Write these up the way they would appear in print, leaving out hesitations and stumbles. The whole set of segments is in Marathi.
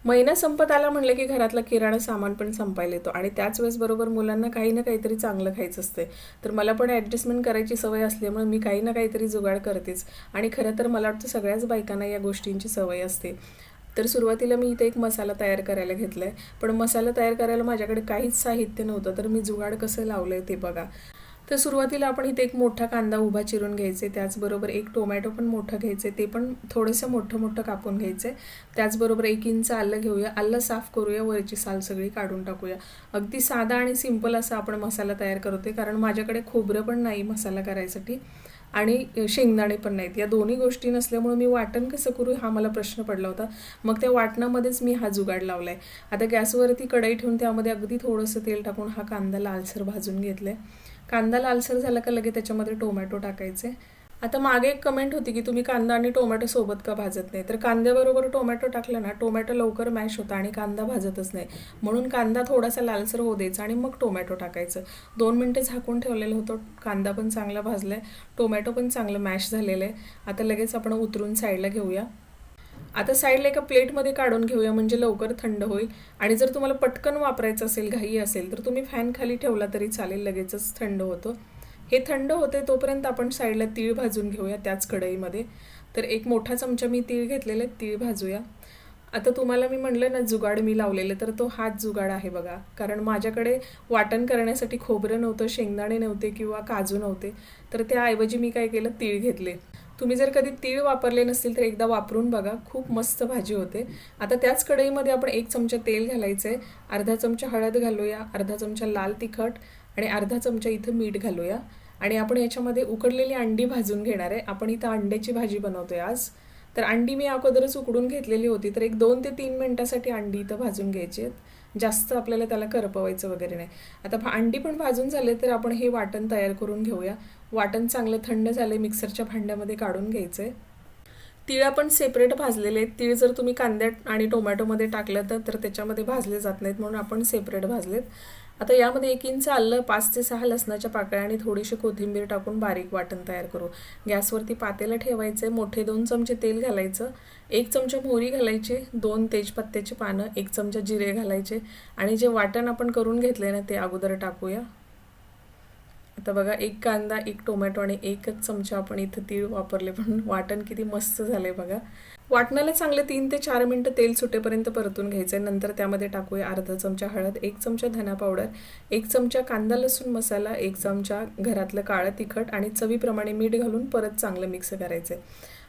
महिना संपत आला म्हणलं की घरातला किराणा सामान पण संपायला येतो आणि त्याच वेळेस बरोबर मुलांना काही ना काहीतरी चांगलं खायचं असते. तर मला पण ॲडजस्टमेंट करायची सवय असल्यामुळे मी काही ना काहीतरी जुगाड करतेच. आणि खरं तर मला वाटतं सगळ्याच बायकांना या गोष्टींची सवय असते. तर सुरुवातीला मी इथे एक मसाला तयार करायला घेतला आहे. पण मसाला तयार करायला माझ्याकडे काहीच साहित्य नव्हतं. तर मी जुगाड कसं लावलं आहे ते बघा. तर सुरुवातीला आपण इथे एक मोठा कांदा उभा चिरून घ्यायचे, त्याचबरोबर एक टोमॅटो पण मोठं घ्यायचे, ते पण थोडंसं मोठं मोठं कापून घ्यायचे. त्याचबरोबर 1 इंच आलं घेऊया, आलं साफ करूया, वरची साल सगळी काढून टाकूया. अगदी साधा आणि सिंपल असा आपण मसाला तयार करतोय, कारण माझ्याकडे खोबरं पण नाही मसाला करायसाठी आणि शेंगदाणे पण नाहीत. या दोन्ही गोष्टी नसल्यामुळे मी वाटण कसं करू हा मला प्रश्न पडला होता. मग त्या वाटणामध्येच मी हा जुगाड लावला आहे. आता गॅसवरती कढई ठेवून त्यामध्ये अगदी थोडंसं तेल टाकून हा कांदा लालसर भाजून घेतला आहे. कांदा लालसर झाला का लगेच त्याच्यामध्ये टोमॅटो टाकायचे. आता मागे एक कमेंट होती की तुम्ही कांदा आणि टोमॅटो सोबत का भाजत नाही. तर कांद्याबरोबर टोमॅटो टाकलं ना, टोमॅटो लवकर मॅश होता आणि कांदा भाजतच नाही. म्हणून कांदा थोडासा लालसर होऊ द्यायचा आणि मग टोमॅटो टाकायचं. 2 मिनटं झाकून ठेवलेलं होतं. कांदा पण चांगला भाजलाय, टोमॅटो पण चांगलं मॅश झालेलं आहे. आता लगेच आपण उतरून साईडला घेऊया. आता साईडला एका प्लेटमध्ये काढून घेऊया म्हणजे लवकर थंड होईल. आणि जर तुम्हाला पटकन वापरायचं असेल, घाई असेल, तर तुम्ही फॅन खाली ठेवला तरी चालेल, लगेचच थंड होतं. हे थंड होते तोपर्यंत आपण साईडला तीळ भाजून घेऊया त्याच कढईमध्ये. तर एक मोठा चमचा मी तीळ घेतलेले, तीळ भाजूया. आता तुम्हाला मी म्हणलं ना जुगाड मी लावलेलं, तर तो हाच जुगाड आहे बघा. कारण माझ्याकडे वाटण करण्यासाठी खोबरं नव्हतं, शेंगदाणे नव्हते किंवा काजू नव्हते. तर त्याऐवजी मी काय केलं, तीळ घेतले. तुम्ही जर कधी तीळ वापरले नसतील तर एकदा वापरून बघा, खूप मस्त भाजी होते. आता त्याच कढईमध्ये आपण 1 चमचा तेल घालायचं आहे, अर्धा चमचा हळद घालूया, अर्धा चमचा लाल तिखट आणि अर्धा चमचा इथं मीठ घालूया. आणि आपण याच्यामध्ये उकडलेली अंडी भाजून घेणार आहे. आपण इथं अंड्याची भाजी बनवतोय आज. तर अंडी मी अगोदरच उकडून घेतलेली होती, तर एक 2 ते 3 मिनिटासाठी अंडी इथं भाजून घ्यायची आहेत. जास्त आपल्याला त्याला करपवायचं वगैरे नाही. आता अंडी पण भाजून झाले तर आपण हे वाटण तयार करून घेऊया. वाटण चांगलं थंड झाले, मिक्सरच्या भांड्यामध्ये काढून घ्यायचं आहे. तीळ आपण सेपरेट भाजलेले आहेत. तीळ जर तुम्ही कांद्यात आणि टोमॅटोमध्ये टाकलं तर त्याच्यामध्ये भाजले जात नाहीत, म्हणून आपण सेपरेट भाजलेत. आता यामध्ये 1 इंच आलं, 5 ते 6 लसणाच्या पाकळ्या आणि थोडीशी कोथिंबीर टाकून बारीक वाटण तयार करू. गॅसवरती पातेलं ठेवायचं आहे, मोठे 2 चमचे तेल घालायचं, 1 चमचा मोहरी घालायची, 2 तेजपत्त्याची पानं, 1 चमचा जिरे घालायचे आणि जे वाटण आपण करून घेतले ना ते अगोदर टाकूया. आता बघा, 1 कांदा, 1 टोमॅटो आणि 1च चमचा आपण इथं तीळ वापरले, पण वाटण किती मस्त झालंय बघा. वाटणाला चांगले 3 ते 4 मिनिटं तेल सुटेपर्यंत परतून घ्यायचं आहे. नंतर त्यामध्ये टाकूया अर्धा चमचा हळद, 1 चमचा धना पावडर, 1 चमचा कांदा लसूण मसाला, 1 चमचा घरातलं काळं तिखट आणि चवीप्रमाणे मीठ घालून परत चांगलं मिक्स करायचं आहे.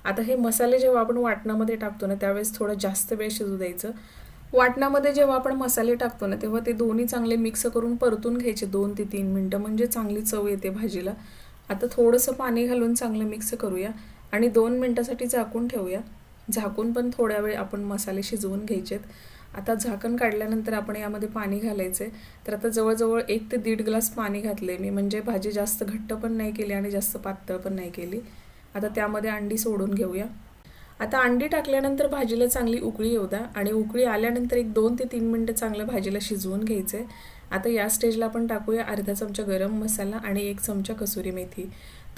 आता हे मसाले जेव्हा आपण वाटणामध्ये टाकतो ना त्यावेळेस थोडं जास्त वेळ शिजू द्यायचं. वाटणामध्ये जेव्हा आपण मसाले टाकतो ना तेव्हा ते दोन्ही चांगले मिक्स करून परतून घ्यायचे 2 ते 3 मिनिटं, म्हणजे चांगली चव येते भाजीला. आता थोडंसं पाणी घालून चांगलं मिक्स करूया आणि 2 मिनिटासाठी झाकून ठेवूया. झाकून पण थोड्या वेळ आपण मसाले शिजवून घ्यायचेत. आता झाकण काढल्यानंतर आपण यामध्ये पाणी घालायचं आहे. तर आता जवळजवळ 1 ते 1.5 ग्लास पाणी घातले मी, म्हणजे भाजी जास्त घट्ट पण नाही केली आणि जास्त पातळ पण नाही केली. आता त्यामध्ये अंडी सोडून घेऊया. आता अंडी टाकल्यानंतर भाजीला चांगली उकळी येऊ द्या आणि उकळी आल्यानंतर एक 2 ते 3 मिनिटं चांगलं भाजीला शिजवून घ्यायचं आहे. आता या स्टेजला आपण टाकूया अर्धा चमचा गरम मसाला आणि 1 चमचा कसुरी मेथी.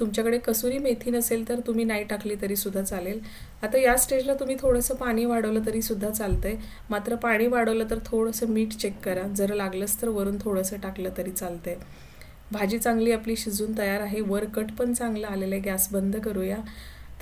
तुमच्याकडे कसुरी मेथी नसेल तर तुम्ही नाही टाकली तरीसुद्धा चालेल. आता या स्टेजला तुम्ही थोडंसं पाणी वाढवलं तरीसुद्धा चालतं आहे. मात्र पाणी वाढवलं तर थोडंसं मीठ चेक करा, जर लागलंच तर वरून थोडंसं टाकलं तरी चालतं आहे. भाजी चांगली आपली शिजून तयार आहे. वर कट पण चांगलं आलेलं आहे. गॅस बंद करूया.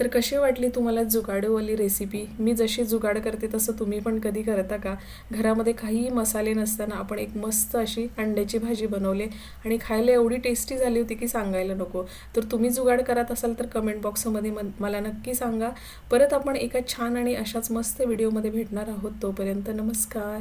तर कशी वाटली तुम्हाला जुगाडूवाली रेसिपी? मी जशी जुगाड करते तसं तुम्ही पण कधी करता का? घरामध्ये काहीही मसाले नसताना आपण एक मस्त अशी अंड्याची भाजी बनवली आणि खायला एवढी टेस्टी झाली होती की सांगायला नको. तर तुम्ही जुगाड करत असाल तर कमेंट बॉक्समध्ये मला नक्की सांगा. परत आपण एका छान आणि अशाच मस्त व्हिडिओमध्ये भेटणार आहोत. तोपर्यंत नमस्कार.